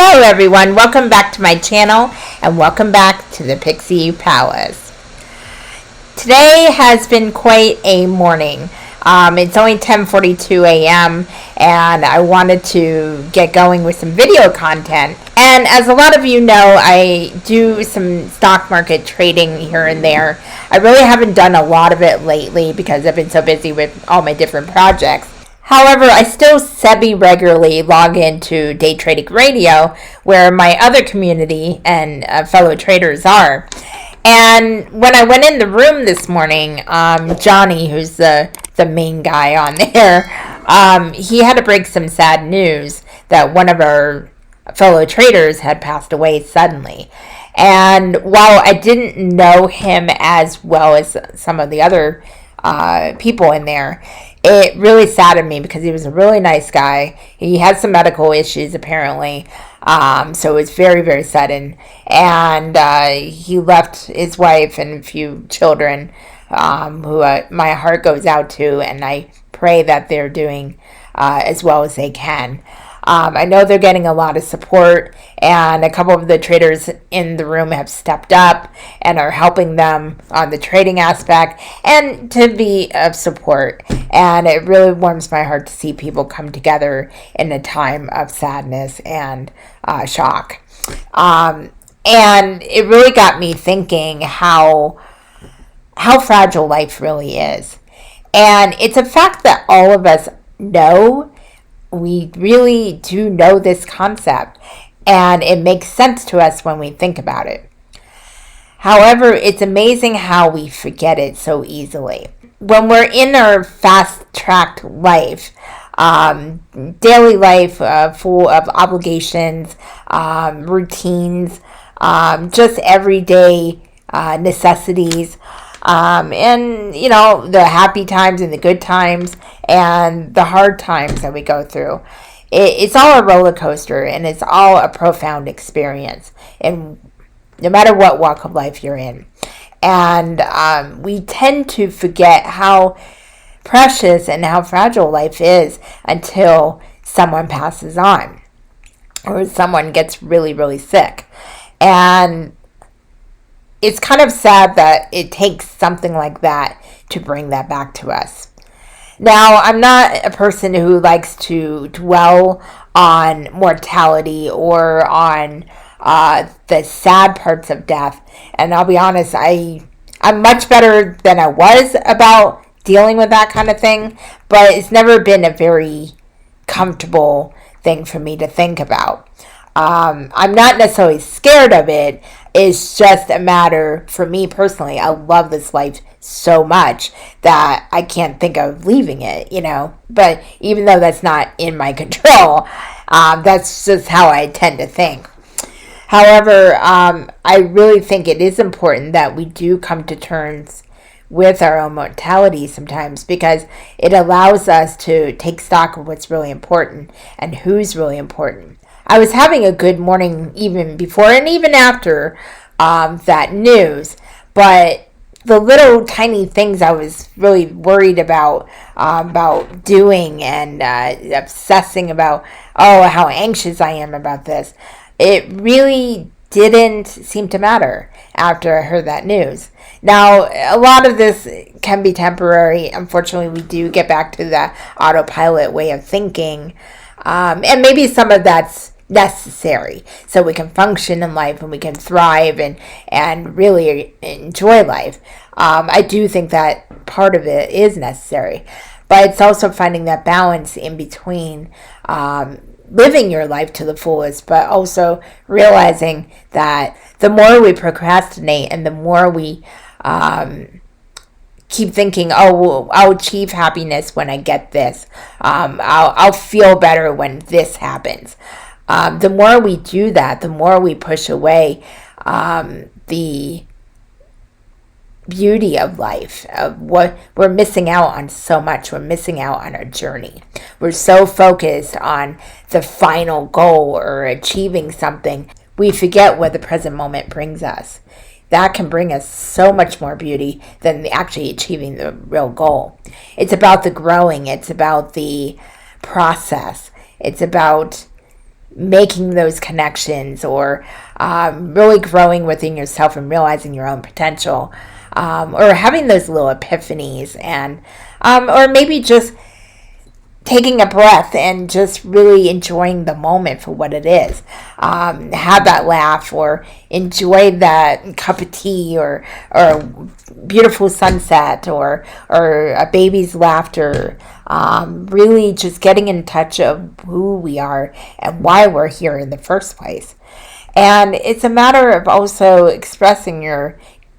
Hello everyone, welcome back to my channel and welcome back to the Pixie Palace. Today has been quite a morning. It's only 10:42 a.m. and I wanted to get going with some video content. And as a lot of you know, I do some stock market trading here and there. I really haven't done a lot of it lately because I've been so busy with all my different projects. However, I still semi-regularly log into Day Trading Radio, where my other community and fellow traders are. And when I went in the room this morning, Johnny, who's the main guy on there, he had to break some sad news that one of our fellow traders had passed away suddenly. And while I didn't know him as well as some of the other people in there, it really saddened me because he was a really nice guy. He had some medical issues apparently, so it was very, very sudden. And he left his wife and a few children, who my heart goes out to, and I pray that they're doing as well as they can. I know they're getting a lot of support, and a couple of the traders in the room have stepped up and are helping them on the trading aspect and to be of support. And it really warms my heart to see people come together in a time of sadness and shock. And it really got me thinking how fragile life really is. And it's a fact that all of us know. We really do know this concept, and it makes sense to us when we think about it. However, it's amazing how we forget it so easily. When we're in our fast-tracked life, daily life full of obligations, routines, just everyday necessities, and you know, the happy times and the good times and the hard times that we go through, it's all a roller coaster, and it's all a profound experience, and no matter what walk of life you're in. And we tend to forget how precious and how fragile life is until someone passes on or someone gets really, really sick. And it's kind of sad that it takes something like that to bring that back to us. Now, I'm not a person who likes to dwell on mortality or on the sad parts of death. And I'll be honest, I'm much better than I was about dealing with that kind of thing. But it's never been a very comfortable thing for me to think about. I'm not necessarily scared of it. It's just a matter, for me personally, I love this life so much that I can't think of leaving it, you know. But even though that's not in my control, that's just how I tend to think. However, I really think it is important that we do come to terms with our own mortality sometimes, because it allows us to take stock of what's really important and who's really important. I was having a good morning even before and even after that news, but the little tiny things I was really worried about doing and obsessing about, how anxious I am about this, it really didn't seem to matter after I heard that news. Now, a lot of this can be temporary. Unfortunately, we do get back to the autopilot way of thinking, and maybe some of that's necessary so we can function in life and we can thrive and really enjoy life. I do think that part of it is necessary, but it's also finding that balance in between living your life to the fullest, but also realizing that the more we procrastinate and the more we keep thinking, I'll achieve happiness when I get this, I'll feel better when this happens. The more we do that, the more we push away the beauty of life, of what we're missing out on so much. We're missing out on our journey. We're so focused on the final goal or achieving something, we forget what the present moment brings us. That can bring us so much more beauty than actually achieving the real goal. It's about the growing. It's about the process. It's about making those connections, or really growing within yourself and realizing your own potential, or having those little epiphanies, and or maybe just taking a breath and just really enjoying the moment for what it is. Have that laugh, or enjoy that cup of tea, or beautiful sunset, or a baby's laughter. Really just getting in touch of who we are and why we're here in the first place. And it's a matter of also expressing your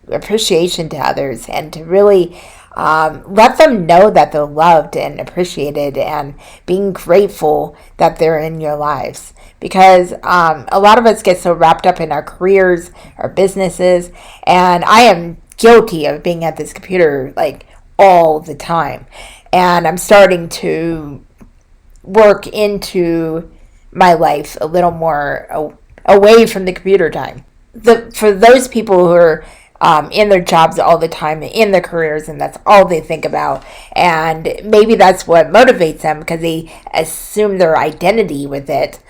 appreciation to others, and to really let them know that they're loved and appreciated, and being grateful that they're in your lives. Because a lot of us get so wrapped up in our careers, our businesses, and I am guilty of being at this computer like all the time. And I'm starting to work into my life a little more away from the computer time. For those people who are in their jobs all the time, in their careers, and that's all they think about, and maybe that's what motivates them because they assume their identity with it.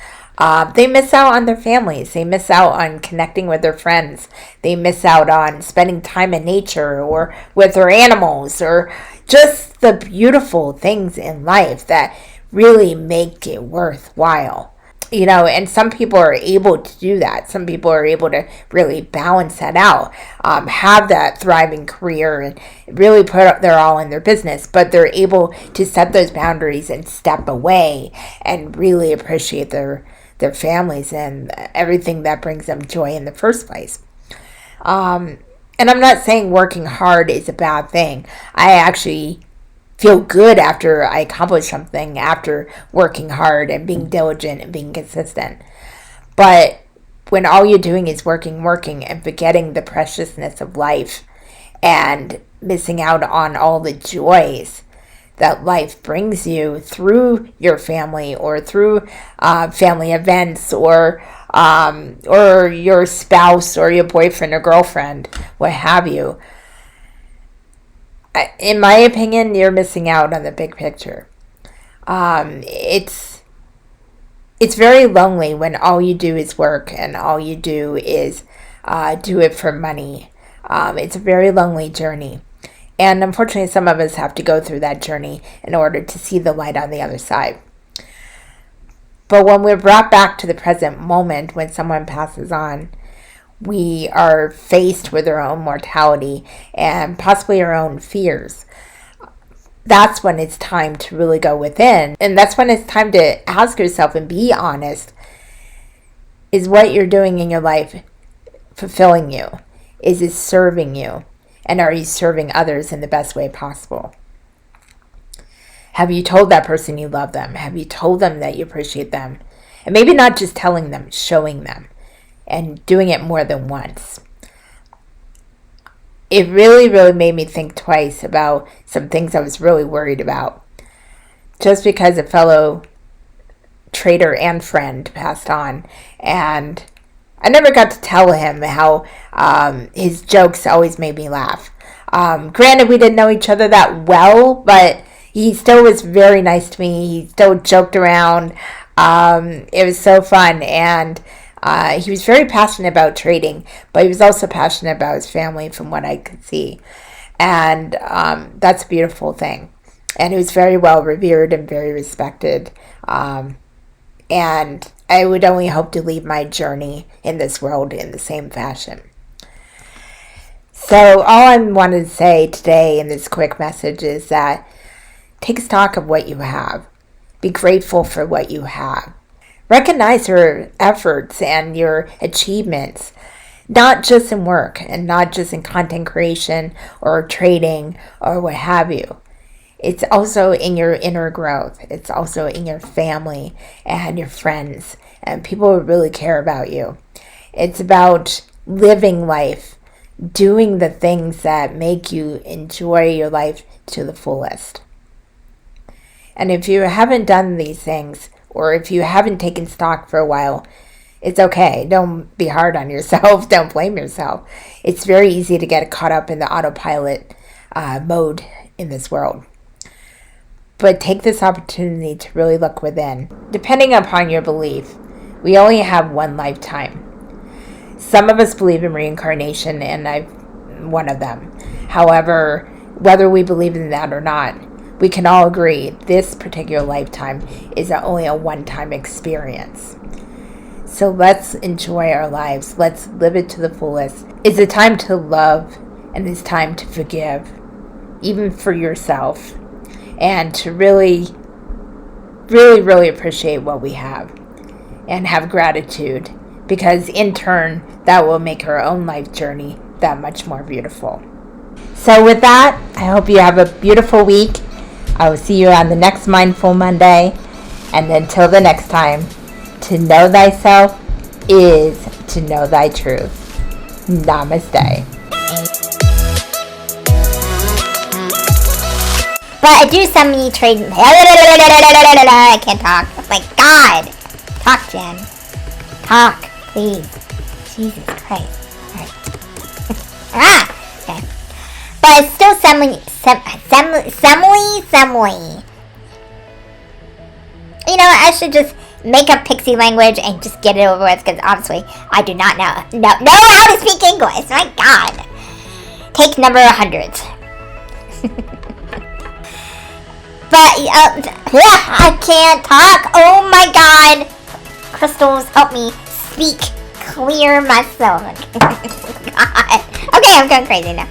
They miss out on their families. They miss out on connecting with their friends. They miss out on spending time in nature, or with their animals, or just the beautiful things in life that really make it worthwhile. And some people are able to do that. Some people are able to really balance that out, have that thriving career, and really put their all in their business, but they're able to set those boundaries and step away and really appreciate their families and everything that brings them joy in the first place. And I'm not saying working hard is a bad thing. I actually feel good after I accomplish something, after working hard and being diligent and being consistent. But when all you're doing is working, and forgetting the preciousness of life, and missing out on all the joys that life brings you through your family, or through family events, or your spouse, or your boyfriend or girlfriend, what have you, in my opinion, you're missing out on the big picture. It's very lonely when all you do is work, and all you do is do it for money. It's a very lonely journey. And unfortunately, some of us have to go through that journey in order to see the light on the other side. But when we're brought back to the present moment, when someone passes on, we are faced with our own mortality and possibly our own fears. That's when it's time to really go within. And that's when it's time to ask yourself and be honest. Is what you're doing in your life fulfilling you? Is it serving you? And are you serving others in the best way possible? Have you told that person you love them? Have you told them that you appreciate them? And maybe not just telling them, showing them, and doing it more than once. It really, really made me think twice about some things I was really worried about. Just because a fellow trader and friend passed on, and I never got to tell him how his jokes always made me laugh. Granted, we didn't know each other that well, but he still was very nice to me. He still joked around. It was so fun, and he was very passionate about trading, but he was also passionate about his family from what I could see. And that's a beautiful thing. And he was very well revered and very respected. And I would only hope to leave my journey in this world in the same fashion. So all I wanted to say today in this quick message is that take stock of what you have. Be grateful for what you have. Recognize your efforts and your achievements, not just in work and not just in content creation or trading or what have you. It's also in your inner growth. It's also in your family and your friends and people who really care about you. It's about living life, doing the things that make you enjoy your life to the fullest. And if you haven't done these things, or if you haven't taken stock for a while, it's okay. Don't be hard on yourself. Don't blame yourself. It's very easy to get caught up in the autopilot mode in this world. But take this opportunity to really look within. Depending upon your belief, We only have one lifetime. Some of us believe in reincarnation, and I'm one of them. However, whether we believe in that or not, we can all agree this particular lifetime is only a one-time experience. So let's enjoy our lives. Let's live it to the fullest. It's a time to love, and it's time to forgive, even for yourself, and to really, really, really appreciate what we have and have gratitude, because in turn, that will make our own life journey that much more beautiful. So with that, I hope you have a beautiful week. I will see you on the next Mindful Monday. And until the next time, to know thyself is to know thy truth. Namaste. But I do semi trade. I can't talk. Oh my God. Talk, Jen. Talk, please. Jesus Christ. Alright. Okay. But it's still semly. You know, I should just make up Pixie language and just get it over with, because obviously I do not know how to speak English. My God. Take number 100. But I can't talk. Oh my God. Crystals, help me speak clear myself. God. Okay, I'm going crazy now.